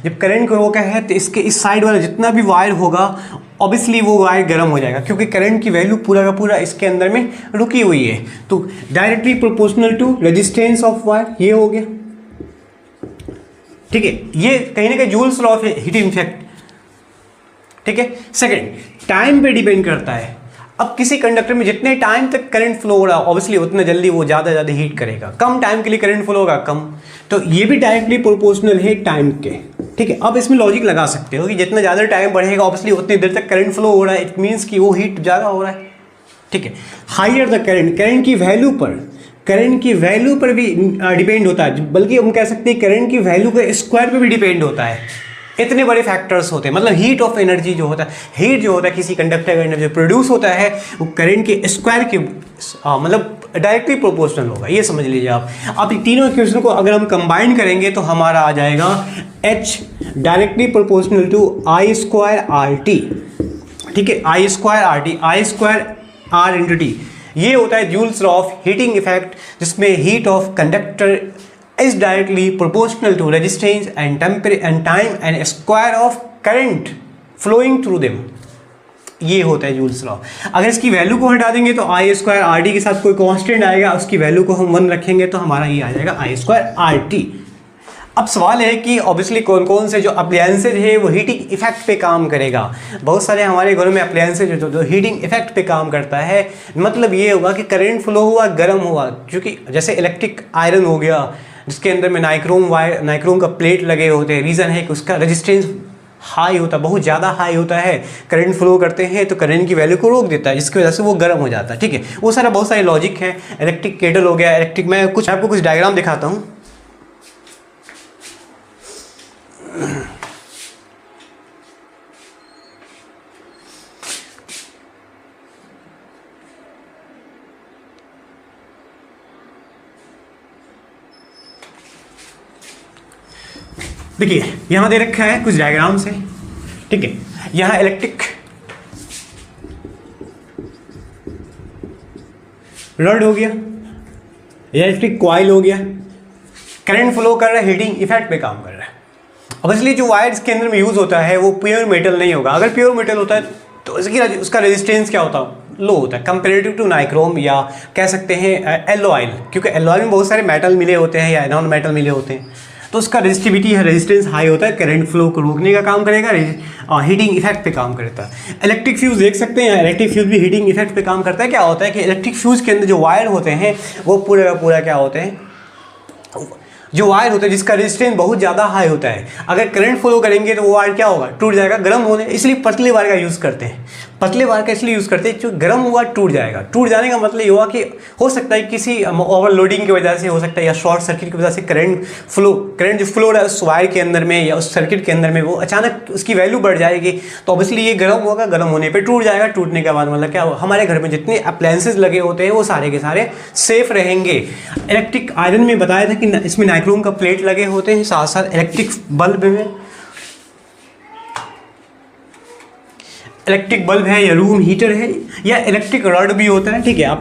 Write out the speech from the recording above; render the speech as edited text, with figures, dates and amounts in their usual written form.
जब करंट को रोका है तो इसके इस साइड वाला जितना भी वायर होगा ऑब्वियसली वो वायर गर्म हो जाएगा, क्योंकि करंट की वैल्यू पूरा का पूरा इसके अंदर में रुकी हुई है। तो directly proportional to resistance of wire, ये हो गया, ठीक है। ये कहीं ना कहीं Joule's law of heating effect, ठीक है। सेकेंड, टाइम पे डिपेंड करता है। अब किसी कंडक्टर में जितने टाइम तक करंट फ्लो हो रहा है ऑब्वियसली उतना जल्दी वो ज़्यादा हीट करेगा, कम टाइम के लिए करंट फ्लो होगा कम, तो ये भी डायरेक्टली प्रोपोर्शनल है टाइम के, ठीक है। अब इसमें लॉजिक लगा सकते हो कि जितना ज़्यादा टाइम बढ़ेगा ऑब्वियसली उतनी देर तक करंट फ्लो हो रहा है, इट मीन्स कि वो हीट ज़्यादा हो रहा है, ठीक है। हाइयर द करंट, करंट की वैल्यू पर भी डिपेंड होता है, बल्कि हम कह सकते हैं करंट की वैल्यू के स्क्वायर पर भी डिपेंड होता है। इतने बड़े फैक्टर्स होते हैं, मतलब हीट ऑफ एनर्जी जो होता है, हीट जो होता है किसी कंडक्टर का एनर्जी प्रोड्यूस होता है वो करंट के स्क्वायर के मतलब डायरेक्टली प्रोपोर्शनल होगा, ये समझ लीजिए आप। अब तीनों इक्वेशन को अगर हम कंबाइन करेंगे तो हमारा आ जाएगा H directly proportional to I square R T, ठीक है। I square R into T, ये होता है Joule's law of heating effect, जिसमें heat of conductor is directly proportional to resistance and temperature and time and square of current flowing through them, ये होता है Joule's law. अगर इसकी value को हटा देंगे तो आई स्क्वायर आर टी के साथ कोई कांस्टेंट आएगा, उसकी वैल्यू को हम 1 रखेंगे तो हमारा ये आ जाएगा आई स्क्वायर आर टी। अब सवाल है कि ऑब्वियसली कौन कौन से जो अप्लायंसेज है वो हीटिंग इफेक्ट पे काम करेगा। बहुत सारे हमारे घरों में अप्लायंसेज जो हीटिंग इफेक्ट पे काम करता है, मतलब ये होगा कि करंट फ्लो हुआ, गर्म हुआ, क्योंकि जैसे इलेक्ट्रिक आयरन हो गया जिसके अंदर में नाइक्रोम का प्लेट लगे होते हैं, रीज़न है कि उसका रेजिस्टेंस हाई होता है, बहुत ज़्यादा हाई होता है, करंट फ्लो करते हैं तो करंट की वैल्यू को रोक देता है, जिसकी वजह से वो गर्म हो जाता है, ठीक है। वो सारा बहुत सारे लॉजिक हैं। इलेक्ट्रिक केटल हो गया, इलेक्ट्रिक, मैं आपको कुछ डायग्राम दिखाता हूँ। देखिए यहां दे रखा है कुछ डायग्राम से, ठीक है। यहां इलेक्ट्रिक रॉड हो गया, इलेक्ट्रिक कॉइल हो गया, करंट फ्लो कर रहा है, हीटिंग इफेक्ट पे काम कर रहा है। ऑब्वियसली जो वायर इसके अंदर में यूज होता है वो प्योर मेटल नहीं होगा। अगर प्योर मेटल होता है तो उसका रेजिस्टेंस क्या होता है, लो होता है कंपेरेटिव टू नाइक्रोम, या कह सकते हैं एलो ऑयल, क्योंकि एलो ऑयल में बहुत सारे मेटल मिले होते हैं या नॉन मेटल मिले होते हैं, तो उसका रेजिस्टिविटी है, रेजिस्टेंस हाई होता है, करंट फ्लो को रोकने का काम करेगा, हीटिंग इफेक्ट पे काम करता है। इलेक्ट्रिक फ्यूज देख सकते हैं, इलेक्ट्रिक फ्यूज भी हीटिंग इफेक्ट पे काम करता है। क्या होता है कि इलेक्ट्रिक फ्यूज के अंदर जो वायर होते हैं वो पूरा का पूरा क्या होते हैं, जो वायर होता है जिसका रेजिस्टेंस बहुत ज़्यादा हाई होता है, अगर करंट फ्लो करेंगे तो वो वायर क्या होगा, टूट जाएगा, गर्म होने, इसलिए पतले वायर का यूज़ करते हैं। पतले वायर का इसलिए यूज़ करते हैं जो गर्म हुआ टूट जाएगा। टूट जाने का मतलब ये हुआ कि हो सकता है किसी ओवरलोडिंग की वजह से हो सकता है, या शॉर्ट सर्किट की वजह से करंट जो फ्लो रहा है उस वायर के अंदर में या उस सर्किट के अंदर में वो अचानक उसकी वैल्यू बढ़ जाएगी, तो ऑब्वियसली ये गर्म होगा, गर्म होने पर टूट जाएगा। टूटने के बाद मतलब क्या होगा, हमारे घर में जितने अप्लायंसेज लगे होते हैं वो सारे के सारे सेफ रहेंगे। इलेक्ट्रिक आयरन में बताया था कि इसमें नाइक्रोम का प्लेट लगे होते हैं, साथ साथ इलेक्ट्रिक बल्ब है या रूम हीटर है या इलेक्ट्रिक रॉड भी होता है, ठीक है। आप